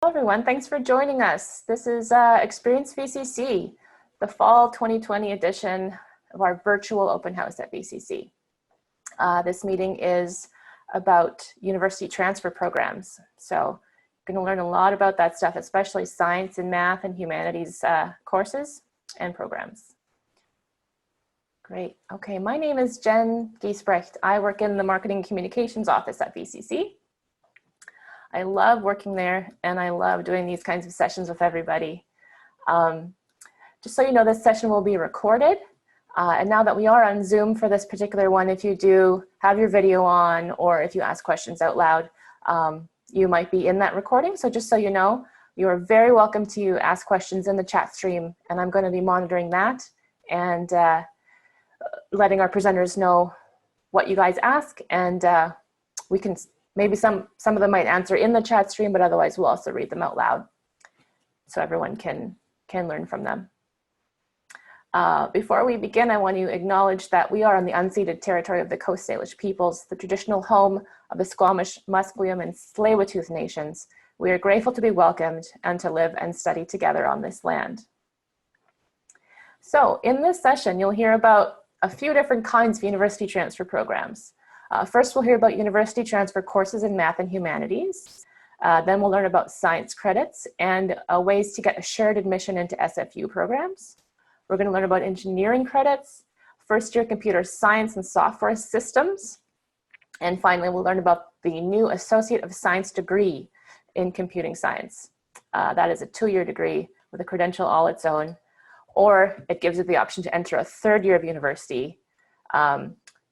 Hello everyone, thanks for joining us. This is Experience VCC, the fall 2020 edition of our virtual open house at VCC. This meeting is about university transfer programs. So you're going to learn a lot about that stuff, especially science and math and humanities courses and programs. Great. Okay, my name is Jen Giesbrecht. I work in the Marketing and Communications office at VCC. I love working there and I love doing these kinds of sessions with everybody. Just so you know, this session will be recorded. And now that we are on Zoom for this particular one, if you do have your video on or if you ask questions out loud, you might be in that recording. So just so you know, you are very welcome to ask questions in the chat stream, and I'm going to be monitoring that and letting our presenters know what you guys ask, and we can maybe some of them might answer in the chat stream, but otherwise we'll also read them out loud so everyone can learn from them. Before we begin, I want to acknowledge that we are on the unceded territory of the Coast Salish peoples, the traditional home of the Squamish, Musqueam, and Tsleil-Waututh nations. We are grateful to be welcomed and to live and study together on this land. So in this session, you'll hear about a few different kinds of university transfer programs. First, we'll hear about university transfer courses in math and humanities. Then we'll learn about science credits and ways to get a shared admission into SFU programs. We're going to learn about engineering credits, first-year computer science and software systems. And finally, we'll learn about the new Associate of Science degree in computing science. That is a 2-year degree with a credential all its own, or it gives you the option to enter a 3rd year of university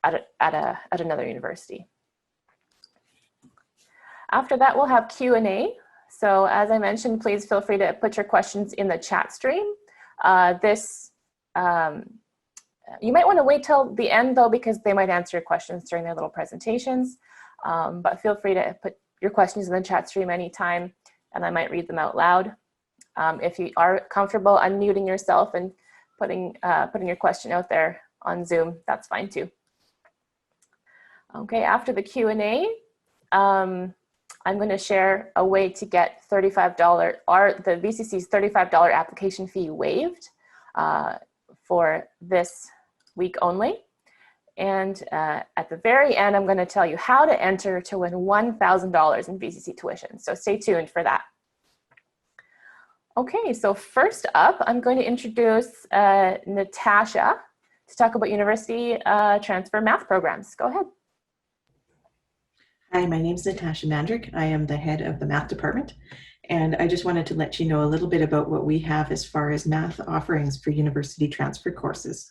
at another university. After that, we'll have Q&A. So as I mentioned, please feel free to put your questions in the chat stream. You might want to wait till the end though, because they might answer your questions during their little presentations. But feel free to put your questions in the chat stream anytime, and I might read them out loud. If you are comfortable unmuting yourself and putting your question out there on Zoom, that's fine too. Okay, after the Q&A, I'm going to share a way to get $35 or the VCC's $35 application fee waived for this week only. And at the very end, I'm going to tell you how to enter to win $1,000 in VCC tuition. So stay tuned for that. Okay, so first up, I'm going to introduce Natasha to talk about university transfer math programs. Go ahead. Hi, my name is Natasha Mandrick. I am the head of the math department, and I just wanted to let you know a little bit about what we have as far as math offerings for university transfer courses.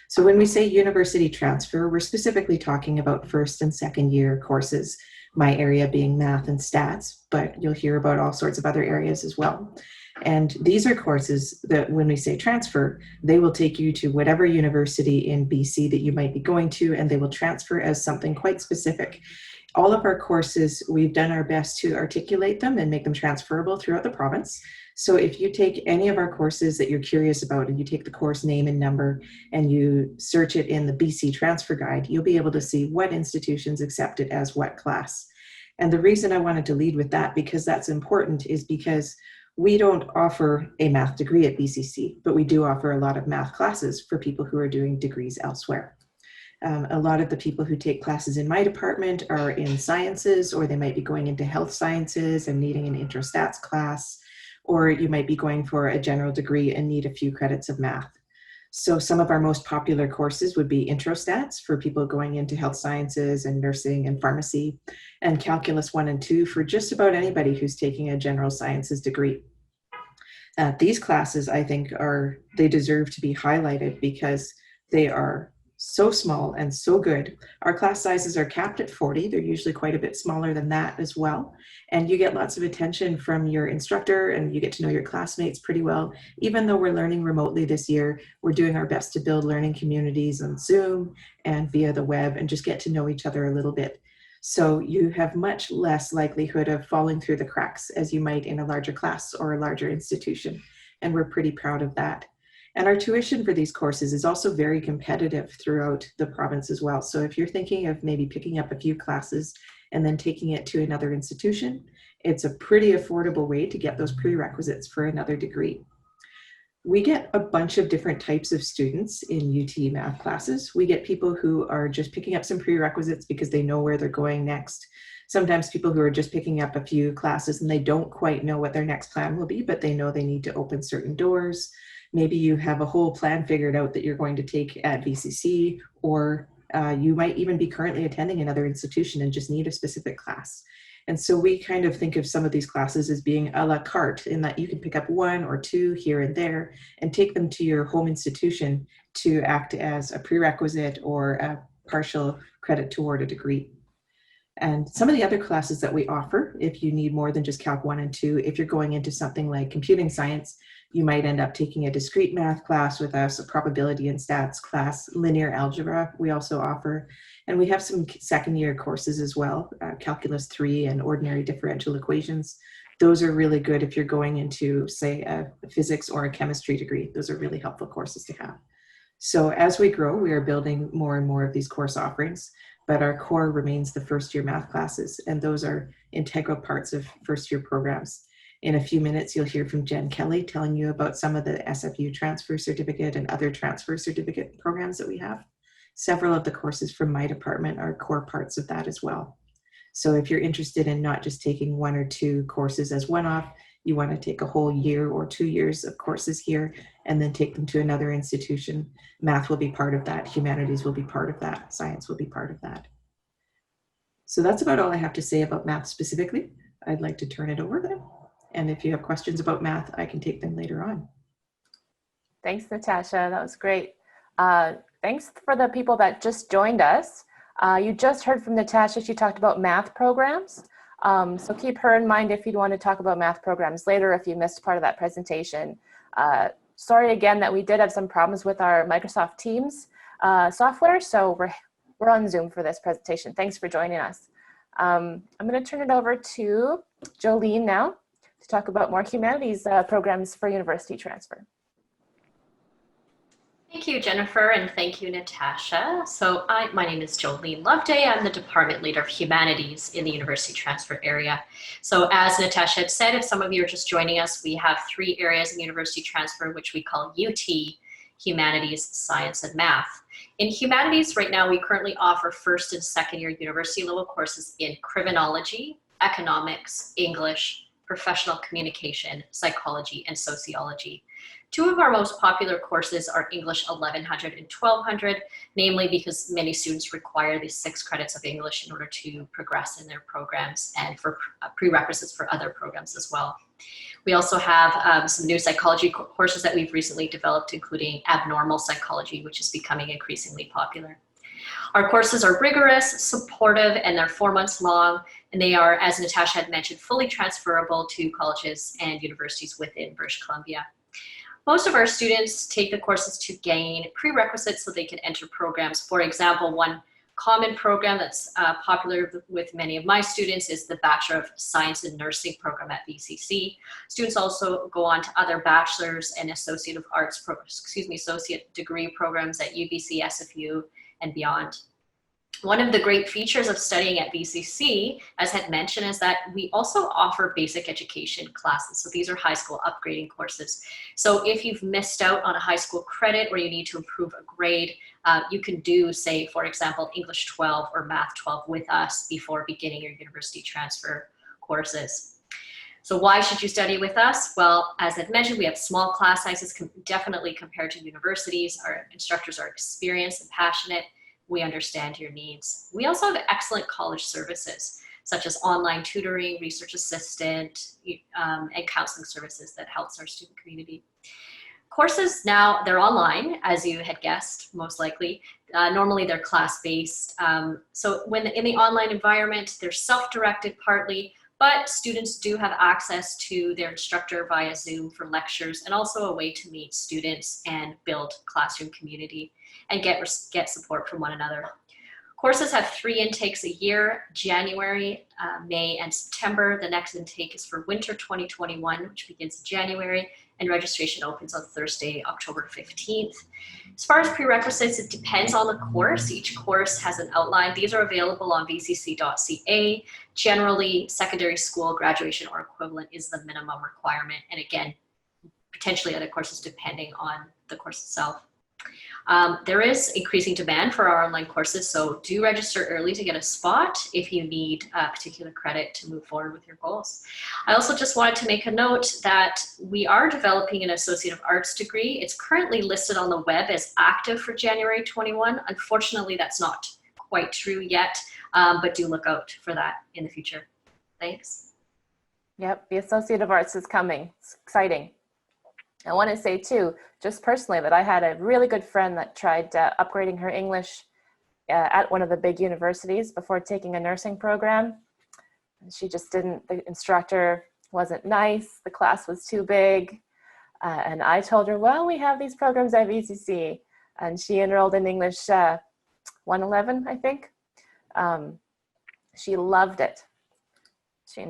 So when we say university transfer, we're specifically talking about 1st and 2nd year courses, my area being math and stats, but you'll hear about all sorts of other areas as well. And these are courses that when we say transfer, they will take you to whatever university in BC that you might be going to, and they will transfer as something quite specific. All of our courses, we've done our best to articulate them and make them transferable throughout the province. So if you take any of our courses that you're curious about and you take the course name and number and you search it in the BC Transfer Guide, you'll be able to see what institutions accept it as what class. And the reason I wanted to lead with that, because that's important, is because we don't offer a math degree at BCC, but we do offer a lot of math classes for people who are doing degrees elsewhere. A lot of the people who take classes in my department are in sciences, or they might be going into health sciences and needing an intro stats class, or you might be going for a general degree and need a few credits of math. So some of our most popular courses would be intro stats for people going into health sciences and nursing and pharmacy, and calculus 1 and 2 for just about anybody who's taking a general sciences degree. These classes, I think, they deserve to be highlighted because they are so small and so good. Our class sizes are capped at 40. They're usually quite a bit smaller than that as well. And you get lots of attention from your instructor and you get to know your classmates pretty well. Even though we're learning remotely this year, we're doing our best to build learning communities on Zoom and via the web and just get to know each other a little bit. So you have much less likelihood of falling through the cracks as you might in a larger class or a larger institution. And we're pretty proud of that. And our tuition for these courses is also very competitive throughout the province as well. So if you're thinking of maybe picking up a few classes and then taking it to another institution, It's a pretty affordable way to get those prerequisites for another degree. We get a bunch of different types of students in UT math classes. We get people who are just picking up some prerequisites because they know where they're going next. Sometimes people who are just picking up a few classes and they don't quite know what their next plan will be, but they know they need to open certain doors. Maybe you have a whole plan figured out that you're going to take at VCC, or you might even be currently attending another institution and just need a specific class. And so we kind of think of some of these classes as being a la carte, in that you can pick up one or two here and there and take them to your home institution to act as a prerequisite or a partial credit toward a degree. And some of the other classes that we offer, if you need more than just Calc 1 and 2, if you're going into something like computing science, you might end up taking a discrete math class with us, a probability and stats class, linear algebra we also offer. And we have some second year courses as well, Calculus 3 and ordinary differential equations. Those are really good if you're going into, say, a physics or a chemistry degree. Those are really helpful courses to have. So as we grow, we are building more and more of these course offerings, but our core remains the first year math classes, and those are integral parts of first year programs. In a few minutes, you'll hear from Jen Kelly telling you about some of the SFU transfer certificate and other transfer certificate programs that we have. Several of the courses from my department are core parts of that as well. So if you're interested in not just taking one or two courses as one-off, you want to take a whole year or 2 years of courses here and then take them to another institution, math will be part of that, humanities will be part of that, science will be part of that. So that's about all I have to say about math specifically. I'd like to turn it over then. And if you have questions about math, I can take them later on. Thanks, Natasha. That was great. Thanks for the people that just joined us. You just heard from Natasha. She talked about math programs. So keep her in mind if you'd want to talk about math programs later if you missed part of that presentation. Sorry again that we did have some problems with our Microsoft Teams software, so we're on Zoom for this presentation. Thanks for joining us. I'm going to turn it over to Jolene now to talk about more humanities programs for university transfer. Thank you, Jennifer, and thank you, Natasha. So my name is Jolene Loveday. I'm the Department Leader of Humanities in the University Transfer area. So as Natasha had said, if some of you are just joining us, we have 3 areas in University Transfer, which we call UT, Humanities, Science, and Math. In Humanities, right now, we currently offer first and second year university level courses in criminology, economics, English, professional communication, psychology, and sociology. 2 of our most popular courses are English 1100 and 1200, namely because many students require these 6 credits of English in order to progress in their programs and for prerequisites for other programs as well. We also have some new psychology courses that we've recently developed, including abnormal psychology, which is becoming increasingly popular. Our courses are rigorous, supportive, and they're 4 months long, and they are, as Natasha had mentioned, fully transferable to colleges and universities within British Columbia. Most of our students take the courses to gain prerequisites so they can enter programs. For example, one common program that's popular with many of my students is the Bachelor of Science in Nursing program at VCC. Students also go on to other bachelor's and associate of arts, associate degree programs at UBC, SFU, and beyond. One of the great features of studying at VCC, as had mentioned, is that we also offer basic education classes. So these are high school upgrading courses. So if you've missed out on a high school credit or you need to improve a grade, you can do, say, for example, English 12 or Math 12 with us before beginning your university transfer courses. So why should you study with us? Well, as I've mentioned, we have small class sizes, definitely compared to universities. Our instructors are experienced and passionate. We understand your needs. We also have excellent college services, such as online tutoring, research assistant, and counseling services that helps our student community. Courses now, they're online, as you had guessed, most likely. Normally they're class-based. So when in the online environment, they're self-directed partly, but students do have access to their instructor via Zoom for lectures, and also a way to meet students and build classroom community and get support from one another. Courses have 3 intakes a year: January, May, and September. The next intake is for winter 2021, which begins in January, and registration opens on Thursday, October 15th. As far as prerequisites, it depends on the course. Each course has an outline. These are available on vcc.ca. Generally, secondary school graduation or equivalent is the minimum requirement. And again, potentially other courses depending on the course itself. There is increasing demand for our online courses, so do register early to get a spot if you need a particular credit to move forward with your goals. I also just wanted to make a note that we are developing an Associate of Arts degree. It's currently listed on the web as active for January 21. Unfortunately, that's not quite true yet, but do look out for that in the future. Thanks. Yep, the Associate of Arts is coming. It's exciting. I want to say too, just personally, that I had a really good friend that tried upgrading her English at one of the big universities before taking a nursing program. And she just didn't, the instructor wasn't nice, the class was too big. And I told her, well, we have these programs at VCC. And she enrolled in English 111, I think. She loved it.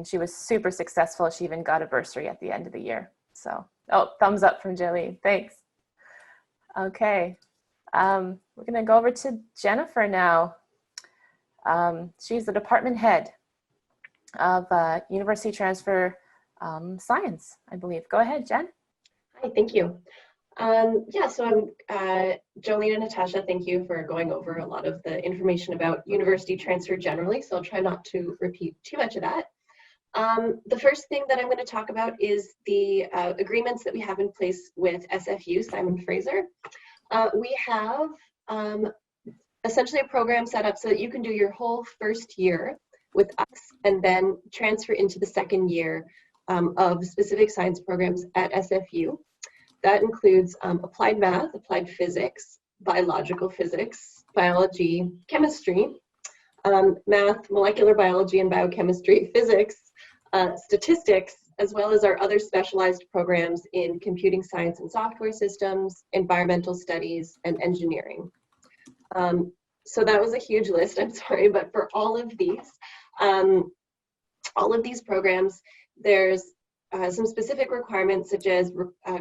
She was super successful. She even got a bursary at the end of the year. So, oh, thumbs up from Jolene, thanks. Okay, we're gonna go over to Jennifer now. She's the department head of University Transfer Science, I believe. Go ahead, Jen. Hi, thank you. Yeah, so I'm Jolene and Natasha, thank you for going over a lot of the information about university transfer generally, so I'll try not to repeat too much of that. The first thing that I'm going to talk about is the agreements that we have in place with SFU, Simon Fraser. We have essentially a program set up so that you can do your whole first year with us and then transfer into the second year of specific science programs at SFU. That includes applied math, applied physics, biological physics, biology, chemistry, math, molecular biology and biochemistry, physics, statistics, as well as our other specialized programs in computing science and software systems, environmental studies, and engineering. So that was a huge list, I'm sorry, but for all of these programs, there's some specific requirements such as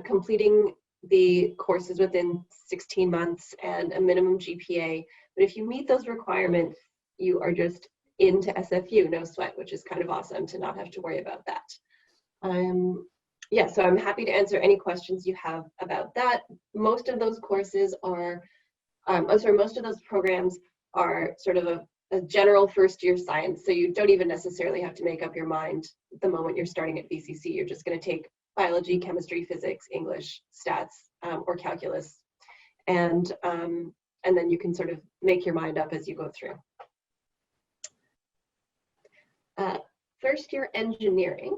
completing the courses within 16 months and a minimum GPA. But if you meet those requirements, you are just into SFU, no sweat, which is kind of awesome to not have to worry about that. Yeah, so I'm happy to answer any questions you have about that. Most of those courses are, most of those programs are sort of a general first year science. So you don't even necessarily have to make up your mind the moment you're starting at VCC. You're just going to take biology, chemistry, physics, English, stats, or calculus. And then you can sort of make your mind up as you go through. First year engineering.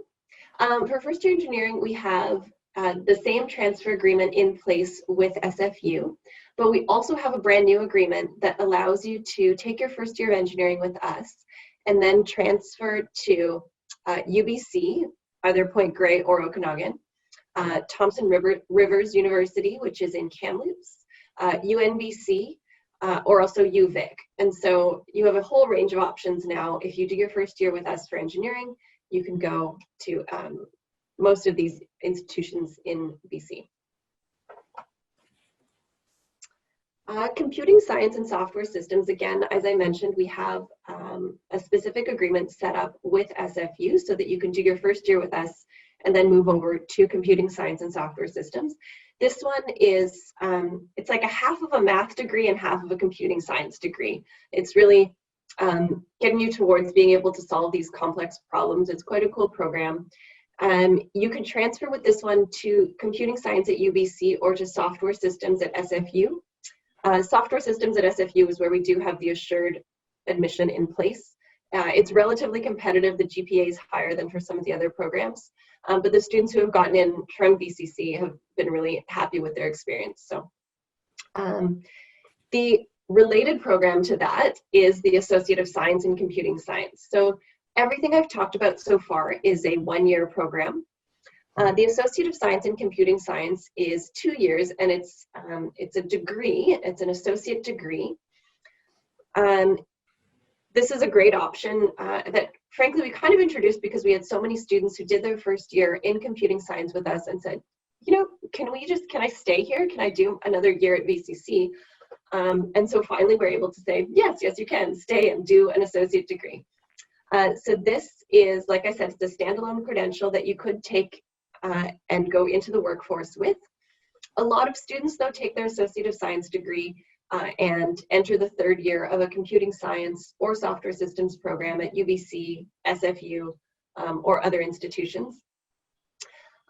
For first year engineering, we have the same transfer agreement in place with SFU, but we also have a brand new agreement that allows you to take your first year of engineering with us and then transfer to UBC, either Point Grey or Okanagan, Thompson Rivers University, which is in Kamloops, UNBC, or also UVic. And so you have a whole range of options now. If you do your first year with us for engineering, you can go to most of these institutions in BC. Computing science and software systems, again, as I mentioned, we have a specific agreement set up with SFU so that you can do your first year with us and then move over to computing science and software systems. This one is, it's like a half of a math degree and half of a computing science degree. It's really getting you towards being able to solve these complex problems. It's quite a cool program. You can transfer with this one to computing science at UBC or to software systems at SFU. Software systems at SFU is where we do have the assured admission in place. It's relatively competitive. The GPA is higher than for some of the other programs, but the students who have gotten in from VCC have been really happy with their experience. So the related program to that is the Associate of Science in Computing Science. So everything I've talked about so far is a one-year program. The Associate of Science in Computing Science is 2 years, and it's a degree. It's an associate degree. This is a great option that, frankly, we kind of introduced because we had so many students who did their first year in computing science with us and said, can I stay here? Can I do another year at VCC? And so finally we're able to say, yes, you can stay and do an associate degree. So this is, like I said, it's a standalone credential that you could take and go into the workforce with. A lot of students, though, take their Associate of Science degree and enter the third year of a computing science or software systems program at UBC, SFU, or other institutions.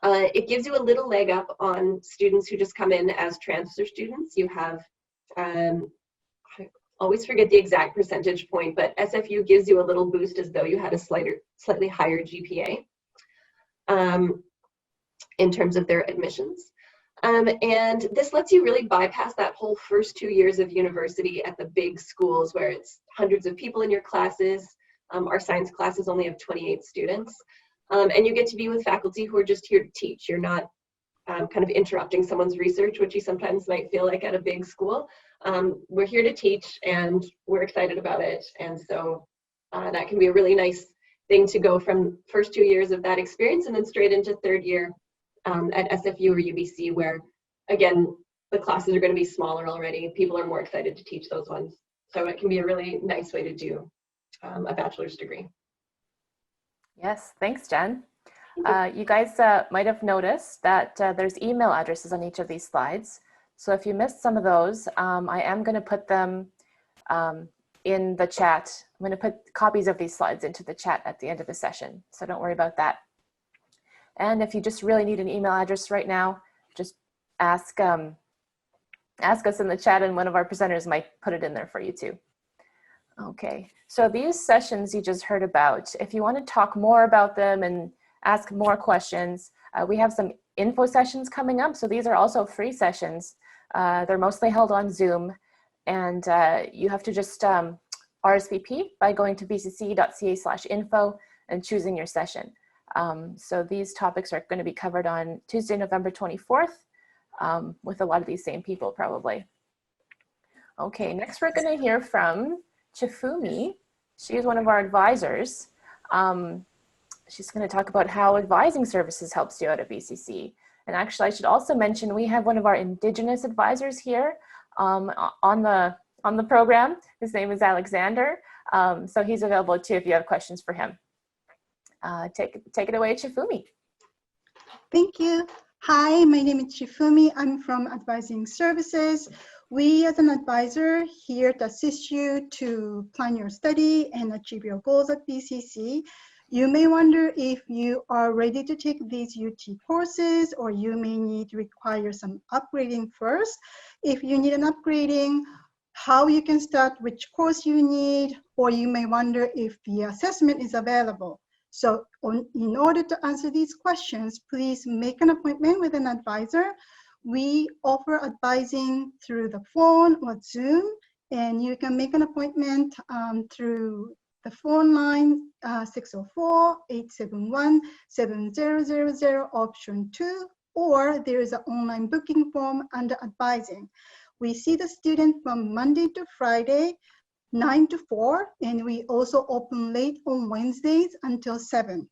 It gives you a little leg up on students who just come in as transfer students. You have, I always forget the exact percentage point, but SFU gives you a little boost as though you had a slightly higher GPA in terms of their admissions. And this lets you really bypass that whole first 2 years of university at the big schools where it's hundreds of people in your classes. Our science classes only have 28 students. And you get to be with faculty who are just here to teach. You're not kind of interrupting someone's research, which you sometimes might feel like at a big school. We're here to teach and we're excited about it. And so that can be a really nice thing to go from first 2 years of that experience and then straight into third year at SFU or UBC, where again, the classes are going to be smaller already. People are more excited to teach those ones. So it can be a really nice way to do a bachelor's degree. Yes, thanks, Jen. You guys might have noticed that there's email addresses on each of these slides. So if you missed some of those, I am going to put them in the chat. I'm going to put copies of these slides into the chat at the end of the session. So don't worry about that. And if you just really need an email address right now, just ask us in the chat and one of our presenters might put it in there for you too. Okay, so these sessions you just heard about, if you want to talk more about them and ask more questions, we have some info sessions coming up. So these are also free sessions. They're mostly held on Zoom, and you have to just RSVP by going to vcc.ca/info and choosing your session. So these topics are going to be covered on Tuesday, November 24th with a lot of these same people probably. Okay, next we're going to hear from Chifumi. She is one of our advisors. She's going to talk about how advising services helps you out at VCC. And actually, I should also mention we have one of our Indigenous advisors here on the program. His name is Alexander. So he's available too if you have questions for him. Take it away, Chifumi. Thank you. Hi, my name is Chifumi. I'm from Advising Services. We as an advisor here to assist you to plan your study and achieve your goals at VCC. You may wonder if you are ready to take these UT courses, or you may require some upgrading first. If you need an upgrading, how you can start, which course you need, or you may wonder if the assessment is available. So in order to answer these questions, please make an appointment with an advisor. We offer advising through the phone or Zoom, and you can make an appointment through the phone line 604-871-7000 option 2, or there is an online booking form under advising. We see the student from Monday to Friday, 9 to 4, and we also open late on Wednesdays until 7.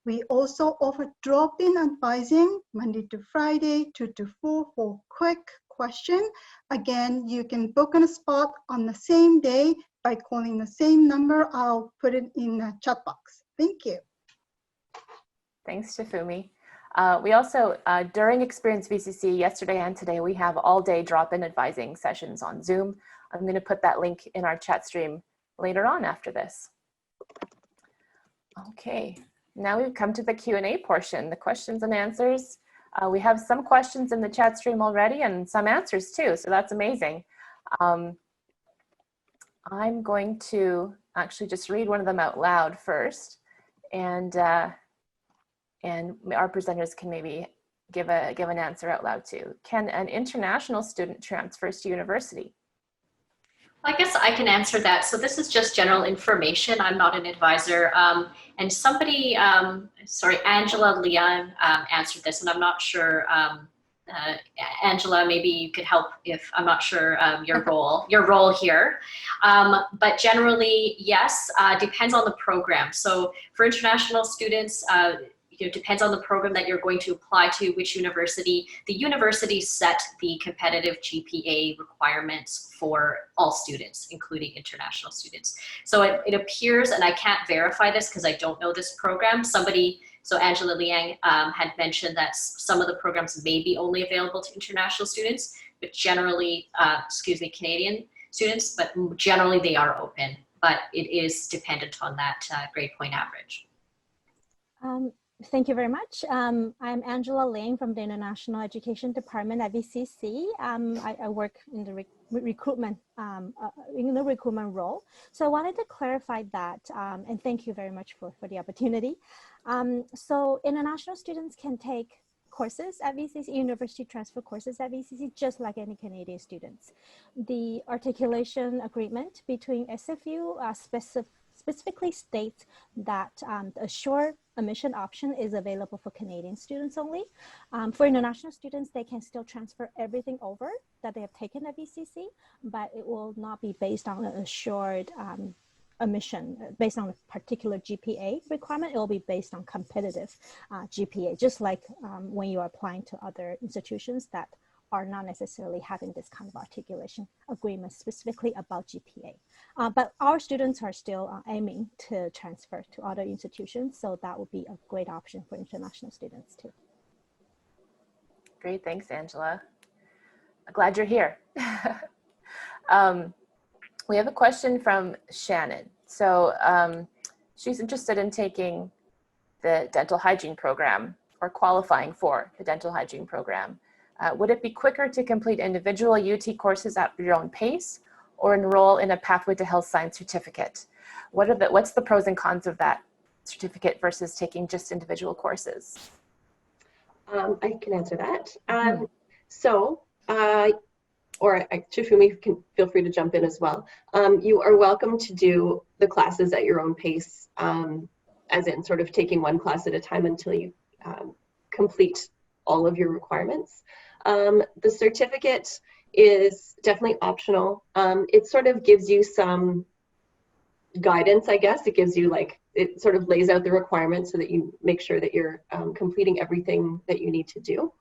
We also offer drop-in advising Monday to Friday, 2 to 4 for quick question. Again, you can book on a spot on the same day by calling the same number. I'll put it in the chat box. Thank you. Thanks, Chifumi. We also, during Experience VCC yesterday and today, we have all-day drop-in advising sessions on Zoom. I'm going to put that link in our chat stream later on after this. Okay, now we've come to the Q&A portion, the questions and answers. We have some questions in the chat stream already and some answers too, so that's amazing. I'm going to actually just read one of them out loud first, and our presenters can maybe give an answer out loud too. Can an international student transfer to university? I guess I can answer that. So this is just general information. I'm not an advisor. And somebody, Angela Leon answered this, and I'm not sure, Angela, maybe you could help if I'm not sure your role here. But generally, yes, depends on the program. So for international students, depends on the program that you're going to apply to, which university. The university set the competitive GPA requirements for all students, including international students. So it appears, and I can't verify this because I don't know this program, so Angela Liang had mentioned that some of the programs may be only available to international students, but generally, Canadian students, but generally they are open, but it is dependent on that grade point average. Thank you very much. I'm Angela Liang from the International Education Department at VCC. I work in the recruitment role. So I wanted to clarify that, and thank you very much for the opportunity. So international students can take courses at VCC, university transfer courses at VCC, just like any Canadian students. The articulation agreement between SFU specifically states that a short admission option is available for Canadian students only. For international students, they can still transfer everything over that they have taken at VCC, but it will not be based on a short admission based on a particular GPA requirement. It will be based on competitive GPA, just like when you are applying to other institutions that are not necessarily having this kind of articulation agreement specifically about GPA. But our students are still aiming to transfer to other institutions, so that would be a great option for international students too. Great, thanks, Angela. I'm glad you're here. We have a question from Shannon. So she's interested in taking the dental hygiene program or qualifying for the dental hygiene program. Would it be quicker to complete individual UT courses at your own pace or enroll in a Pathway to Health Science certificate? What's the pros and cons of that certificate versus taking just individual courses? I can answer that. Shifumi can feel free to jump in as well. You are welcome to do the classes at your own pace, as in sort of taking one class at a time until you complete all of your requirements. The certificate is definitely optional. It sort of gives you some guidance, I guess. It gives you it sort of lays out the requirements so that you make sure that you're completing everything that you need to do.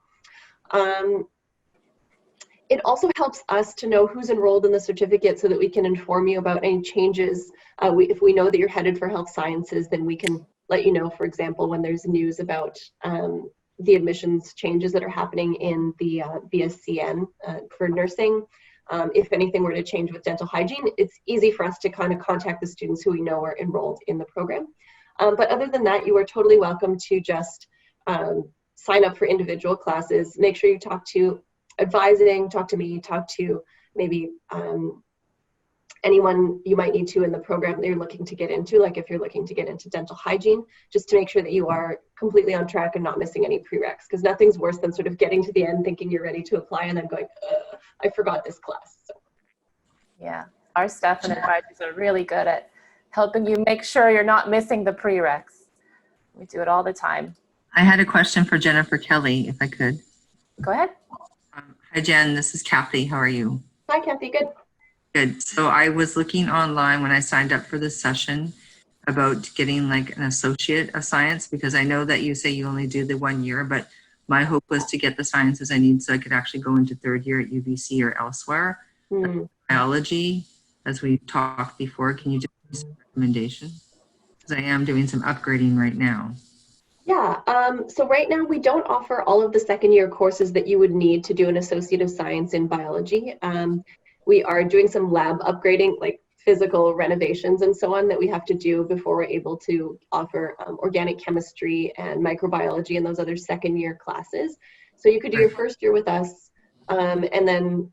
It also helps us to know who's enrolled in the certificate so that we can inform you about any changes. If we know that you're headed for health sciences, then we can let you know, for example, when there's news about the admissions changes that are happening in the VSCN for nursing. If anything were to change with dental hygiene, it's easy for us to kind of contact the students who we know are enrolled in the program. But other than that, you are totally welcome to just sign up for individual classes. Make sure you talk to advising, talk to me, talk to maybe anyone you might need to in the program that you're looking to get into, like if you're looking to get into dental hygiene, just to make sure that you are completely on track and not missing any prereqs, because nothing's worse than sort of getting to the end thinking you're ready to apply and then going, I forgot this class. So. Yeah, our staff and advisors are really good at helping you make sure you're not missing the prereqs. We do it all the time. I had a question for Jennifer Kelly, if I could. Go ahead. Hi, Jen. This is Kathy. How are you? Hi, Kathy. Good. Good. So I was looking online when I signed up for this session about getting like an associate of science, because I know that you say you only do the 1 year, but my hope was to get the sciences I need so I could actually go into third year at UBC or elsewhere. Biology, as we talked before, can you do some recommendation? Because I am doing some upgrading right now. Yeah, so right now we don't offer all of the second year courses that you would need to do an Associate of Science in biology. We are doing some lab upgrading, like physical renovations and so on, that we have to do before we're able to offer organic chemistry and microbiology and those other second year classes. So you could do your first year with us, and then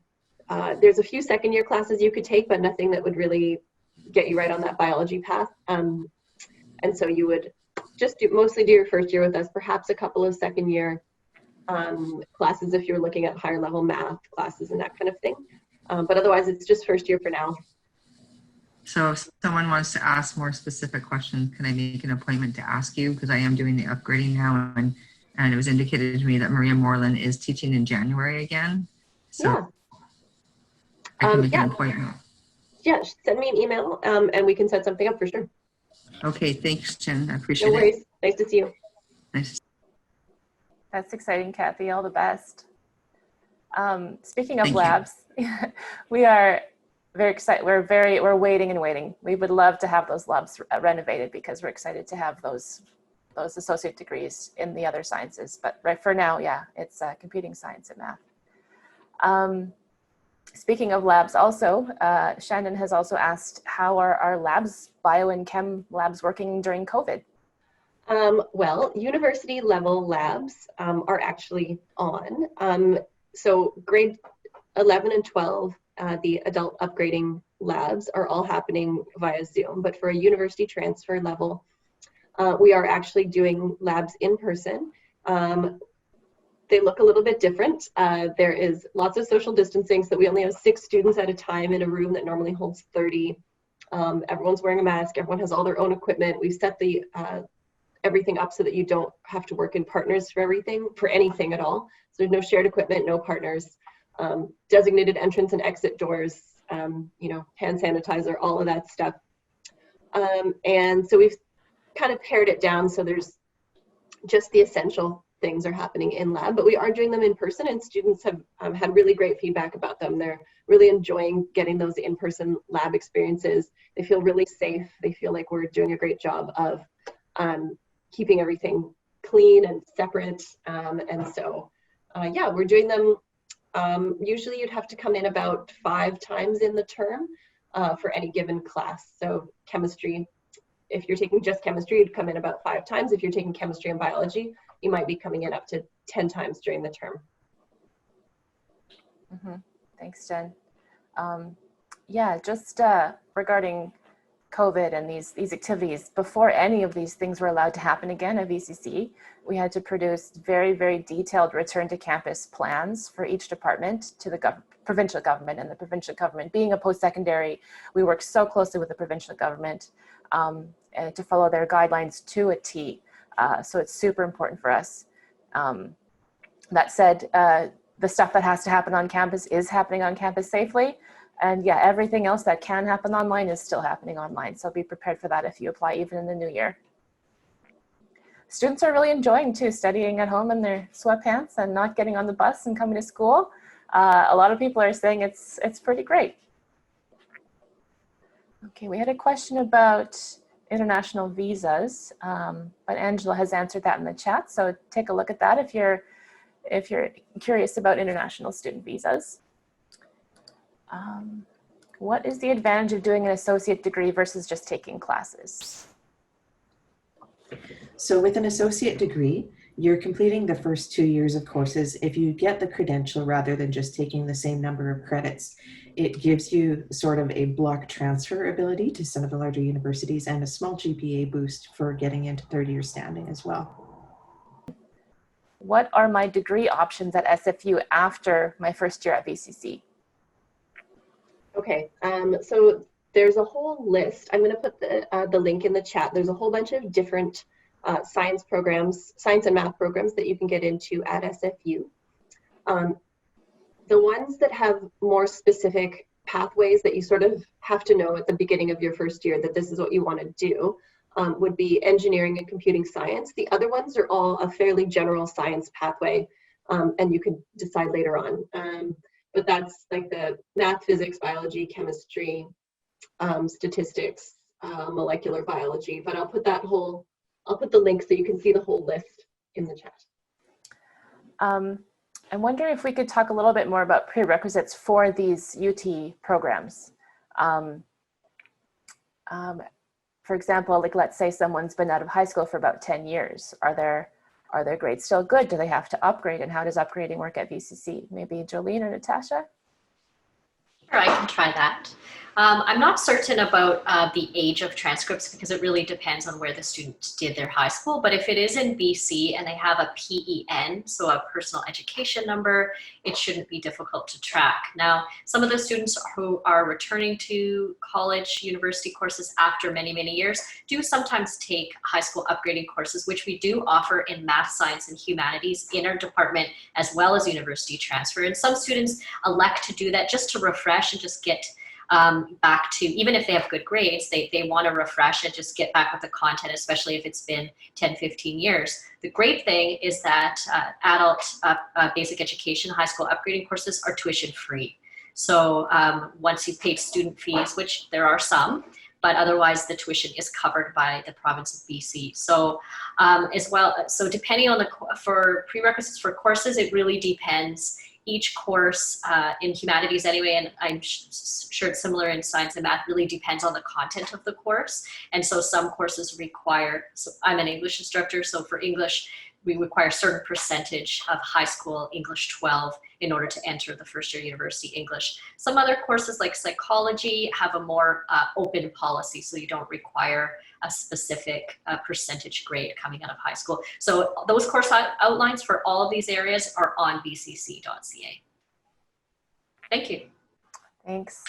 there's a few second year classes you could take, but nothing that would really get you right on that biology path. And so you would just mostly do your first year with us, perhaps a couple of second year classes if you're looking at higher level math classes and that kind of thing. But otherwise, it's just first year for now. So if someone wants to ask more specific questions, can I make an appointment to ask you? Because I am doing the upgrading now, and it was indicated to me that Maria Moreland is teaching in January again. So Yeah. I can make an appointment. Yeah, send me an email and we can set something up for sure. Okay, thanks, Jen. I appreciate No it. worries. Nice to see you. Nice. That's exciting, Kathy. All the best. Speaking of Thank you. labs, we are very excited. We're waiting and waiting. We would love to have those labs renovated because we're excited to have those associate degrees in the other sciences. But right for now, yeah, it's computing science and math. Speaking of labs also, Shannon has also asked, how are our labs, bio and chem labs, working during COVID? Well, university level labs are actually on. So grade 11 and 12, the adult upgrading labs are all happening via Zoom. But for a university transfer level, we are actually doing labs in person. They look a little bit different. There is lots of social distancing, so we only have 6 students at a time in a room that normally holds 30. Everyone's wearing a mask, everyone has all their own equipment. We've set the everything up so that you don't have to work in partners for anything at all. So there's no shared equipment, no partners, designated entrance and exit doors, hand sanitizer, all of that stuff. And so we've kind of pared it down so there's just the essential things are happening in lab, but we are doing them in person, and students have had really great feedback about them. They're really enjoying getting those in-person lab experiences. They feel really safe. They feel like we're doing a great job of keeping everything clean and separate. And so, yeah, we're doing them. Usually you'd have to come in about 5 times in the term for any given class. So chemistry, if you're taking just chemistry, you'd come in about 5 times. If you're taking chemistry and biology, you might be coming in up to 10 times during the term. Mm-hmm. Thanks, Jen. Yeah, just regarding COVID and these activities, before any of these things were allowed to happen again at VCC, we had to produce very, very detailed return to campus plans for each department to the provincial government. And the provincial government, being a post-secondary, we work so closely with the provincial government to follow their guidelines to a T. So it's super important for us. That said, the stuff that has to happen on campus is happening on campus safely. And yeah, everything else that can happen online is still happening online. So be prepared for that if you apply even in the new year. Students are really enjoying too, studying at home in their sweatpants and not getting on the bus and coming to school. A lot of people are saying it's pretty great. Okay, we had a question about international visas, but Angela has answered that in the chat. So take a look at that if you're curious about international student visas. What is the advantage of doing an associate degree versus just taking classes? So with an associate degree, you're completing the first 2 years of courses. If you get the credential rather than just taking the same number of credits, it gives you sort of a block transfer ability to some of the larger universities and a small GPA boost for getting into third-year standing as well. What are my degree options at SFU after my first year at VCC? Okay, so there's a whole list. I'm going to put the link in the chat. There's a whole bunch of different science and math programs that you can get into at SFU. The ones that have more specific pathways that you sort of have to know at the beginning of your first year that this is what you want to do would be engineering and computing science. The other ones are all a fairly general science pathway, and you can decide later on. But that's like the math, physics, biology, chemistry, statistics, molecular biology. But I'll put the link so you can see the whole list in the chat. I'm wondering if we could talk a little bit more about prerequisites for these UT programs. For example, like let's say someone's been out of high school for about 10 years. Are their grades still good? Do they have to upgrade? And how does upgrading work at VCC? Maybe Jolene or Natasha? Sure, I can try that. I'm not certain about the age of transcripts because it really depends on where the student did their high school. But if it is in BC and they have a PEN, so a personal education number, it shouldn't be difficult to track. Now, some of the students who are returning to college, university courses after many, many years do sometimes take high school upgrading courses, which we do offer in math, science, and humanities in our department, as well as university transfer. And some students elect to do that just to refresh and just get back to, even if they have good grades, they want to refresh and just get back with the content, especially if it's been 10, 15 years. The great thing is that adult basic education, high school upgrading courses are tuition free. So once you've paid student fees, which there are some, but otherwise the tuition is covered by the province of BC. So as well, so depending on for prerequisites for courses, it really depends. Each course in humanities anyway, and I'm sure it's similar in science and math, really depends on the content of the course. And so some courses require, so I'm an English instructor, so for English, we require a certain percentage of high school English 12 in order to enter the first year university English. Some other courses like psychology have a more open policy, so you don't require a specific percentage grade coming out of high school. So those course outlines for all of these areas are on vcc.ca. Thank you. Thanks.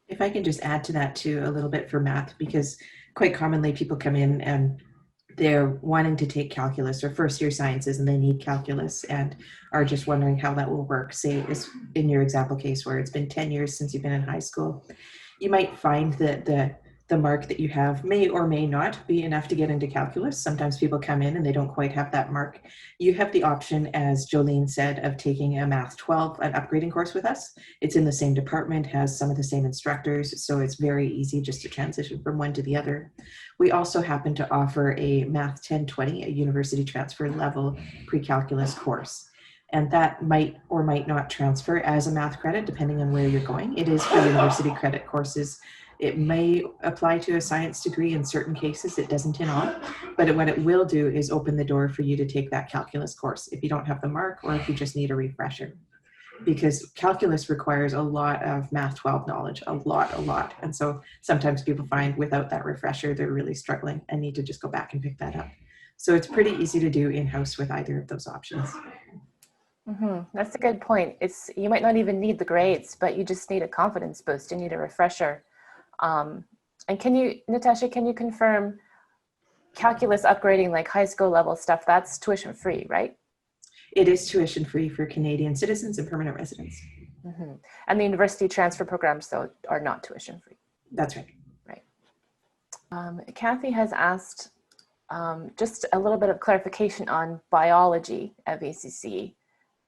If I can just add to that too a little bit for math, because quite commonly people come in and they're wanting to take calculus or first year sciences and they need calculus and are just wondering how that will work. Say in your example case where it's been 10 years since you've been in high school, you might find that the mark that you have may or may not be enough to get into calculus. Sometimes people come in and they don't quite have that mark. You have the option, as Jolene said, of taking a Math 12, an upgrading course with us. It's in the same department, has some of the same instructors, so it's very easy just to transition from one to the other. We also happen to offer a Math 1020, a university transfer level pre-calculus course. And that might or might not transfer as a math credit, depending on where you're going. It is for university credit courses. It may apply to a science degree in certain cases, it doesn't in all, but what it will do is open the door for you to take that calculus course if you don't have the mark or if you just need a refresher. Because calculus requires a lot of Math 12 knowledge, a lot. And so sometimes people find without that refresher, they're really struggling and need to just go back and pick that up. So it's pretty easy to do in-house with either of those options. That's a good point. You might not even need the grades, but you just need a confidence boost. You need a refresher. And Natasha, can you confirm calculus upgrading, like high school level stuff, that's tuition free, right? It is tuition free for Canadian citizens and permanent residents. And the university transfer programs, though, are not tuition free. That's right. Right. Kathy has asked just a little bit of clarification on biology at VCC.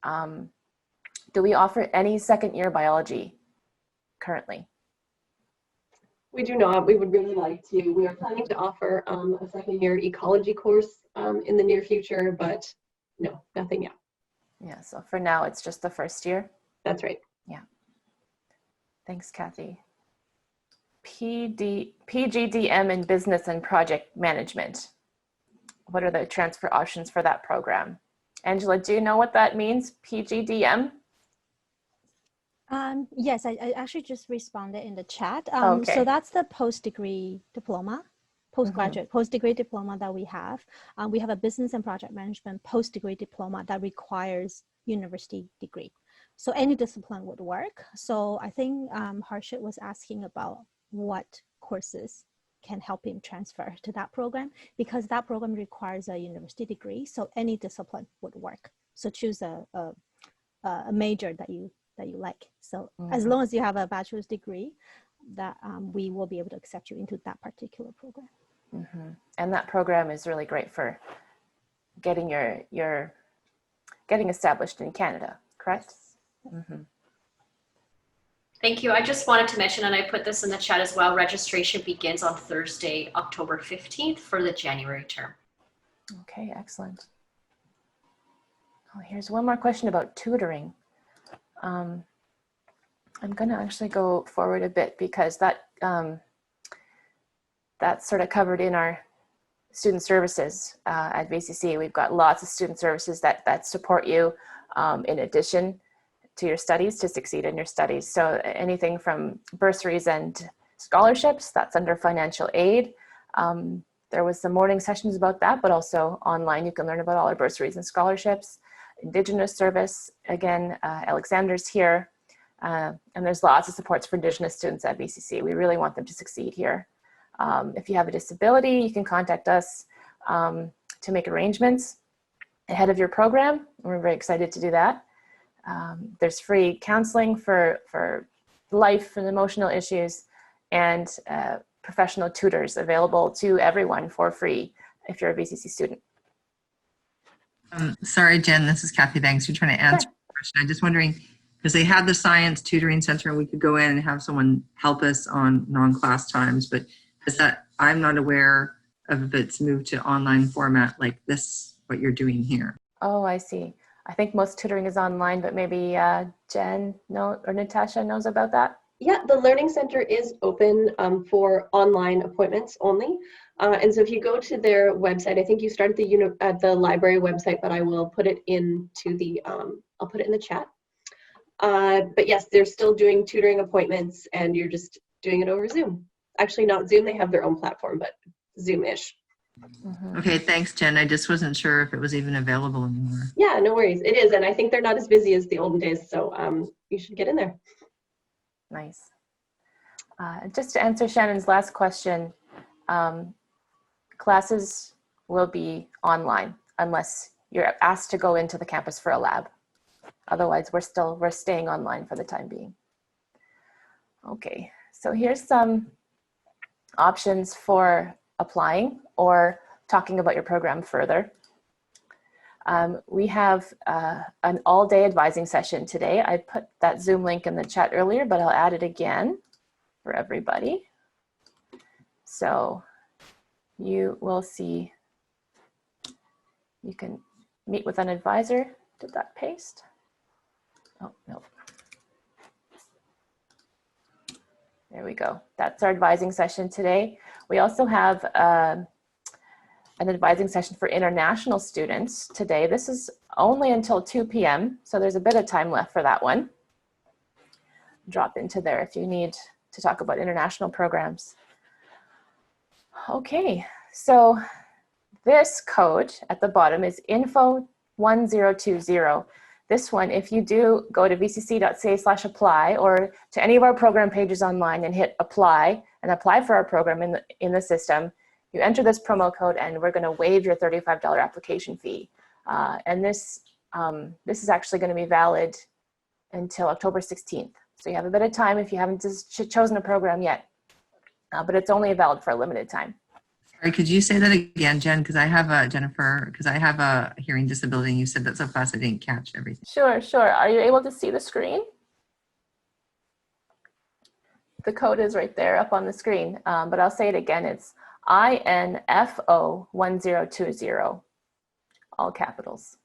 Do we offer any second year biology currently? We do not. We would really like to. We are planning to offer a second year ecology course in the near future, but no, nothing yet. Yeah, so for now, it's just the first year. That's right. Yeah. Thanks, Kathy. PGDM in business and project management. What are the transfer options for that program? Angela, do you know what that means, PGDM? Yes, I actually just responded in the chat. Okay. So that's the post-degree diploma, postgraduate, post-degree diploma that we have. We have a business and project management post-degree diploma that requires university degree. So any discipline would work. So I think Harshit was asking about what courses can help him transfer to that program, because that program requires a university degree. So any discipline would work. So choose a major that you like. So as long as you have a bachelor's degree, that we will be able to accept you into that particular program. And that program is really great for getting getting established in Canada, correct? Thank you. I just wanted to mention, and I put this in the chat as well, registration begins on Thursday, October 15th for the January term. Okay, excellent. Oh, here's one more question about tutoring. I'm going to actually go forward a bit because that's sort of covered in our student services at VCC. We've got lots of student services that support you in addition to your studies, to succeed in your studies. So anything from bursaries and scholarships, that's under financial aid. There was some morning sessions about that, but also online you can learn about all our bursaries and scholarships. Indigenous service, again, Alexander's here. And there's lots of supports for Indigenous students at VCC. We really want them to succeed here. If you have a disability, you can contact us to make arrangements ahead of your program. We're very excited to do that. There's free counseling for life and emotional issues, and professional tutors available to everyone for free if you're a VCC student. Sorry, Jen, this is Kathy. Thanks for trying to answer the question. I'm just wondering, because they had the science tutoring center and we could go in and have someone help us on non-class times, but is that, I'm not aware of if it's moved to online format like this, what you're doing here. Oh, I see. I think most tutoring is online, but maybe Jen or Natasha knows about that. Yeah, the Learning Center is open for online appointments only. And so if you go to their website, I think you start at the library website, but I will put it into the, I'll put it in the chat. But yes, they're still doing tutoring appointments and you're just doing it over Zoom. Actually, not Zoom, they have their own platform, but Zoom-ish. Okay, thanks, Jen. I just wasn't sure if it was even available anymore. Yeah, no worries. It is, and I think they're not as busy as the olden days, so you should get in there. Nice. Just to answer Shannon's last question, classes will be online unless you're asked to go into the campus for a lab. Otherwise, we're staying online for the time being. Okay, so here's some options for applying or talking about your program further. We have an all-day advising session today. I put that Zoom link in the chat earlier, but I'll add it again for everybody. So you will see, you can meet with an advisor. Did that paste? Oh, no. There we go. That's our advising session today. We also have an advising session for international students today. This is only until 2 p.m., so there's a bit of time left for that one. Drop into there if you need to talk about international programs. Okay, so this code at the bottom is info1020. This one, if you do go to vcc.ca/apply or to any of our program pages online and hit apply and apply for our program in the system, you enter this promo code and we're going to waive your $35 application fee. And this is actually going to be valid until October 16th. So you have a bit of time if you haven't chosen a program yet, but it's only valid for a limited time. Sorry, could you say that again, Jen? Because I have Jennifer, because I have a hearing disability and you said that so fast I didn't catch everything. Sure. Are you able to see the screen? The code is right there up on the screen, but I'll say it again. It's INFO1020, all capitals.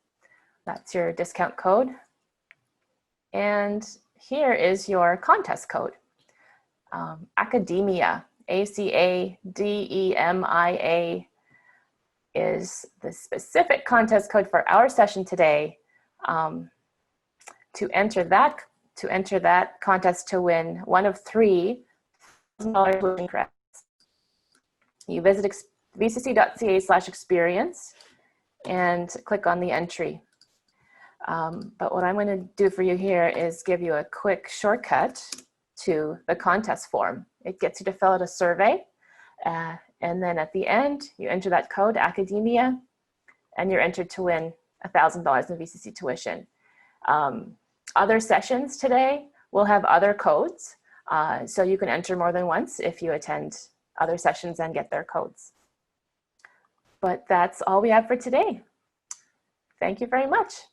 That's your discount code. And here is your contest code. Academia, ACADEMIA is the specific contest code for our session today. To enter that contest to win one of $3 tuition credits, you visit vcc.ca/experience and click on the entry. But what I'm going to do for you here is give you a quick shortcut to the contest form. It gets you to fill out a survey, and then at the end, you enter that code, academia, and you're entered to win $1,000 in VCC tuition. Other sessions today will have other codes, so you can enter more than once if you attend other sessions and get their codes. But that's all we have for today. Thank you very much.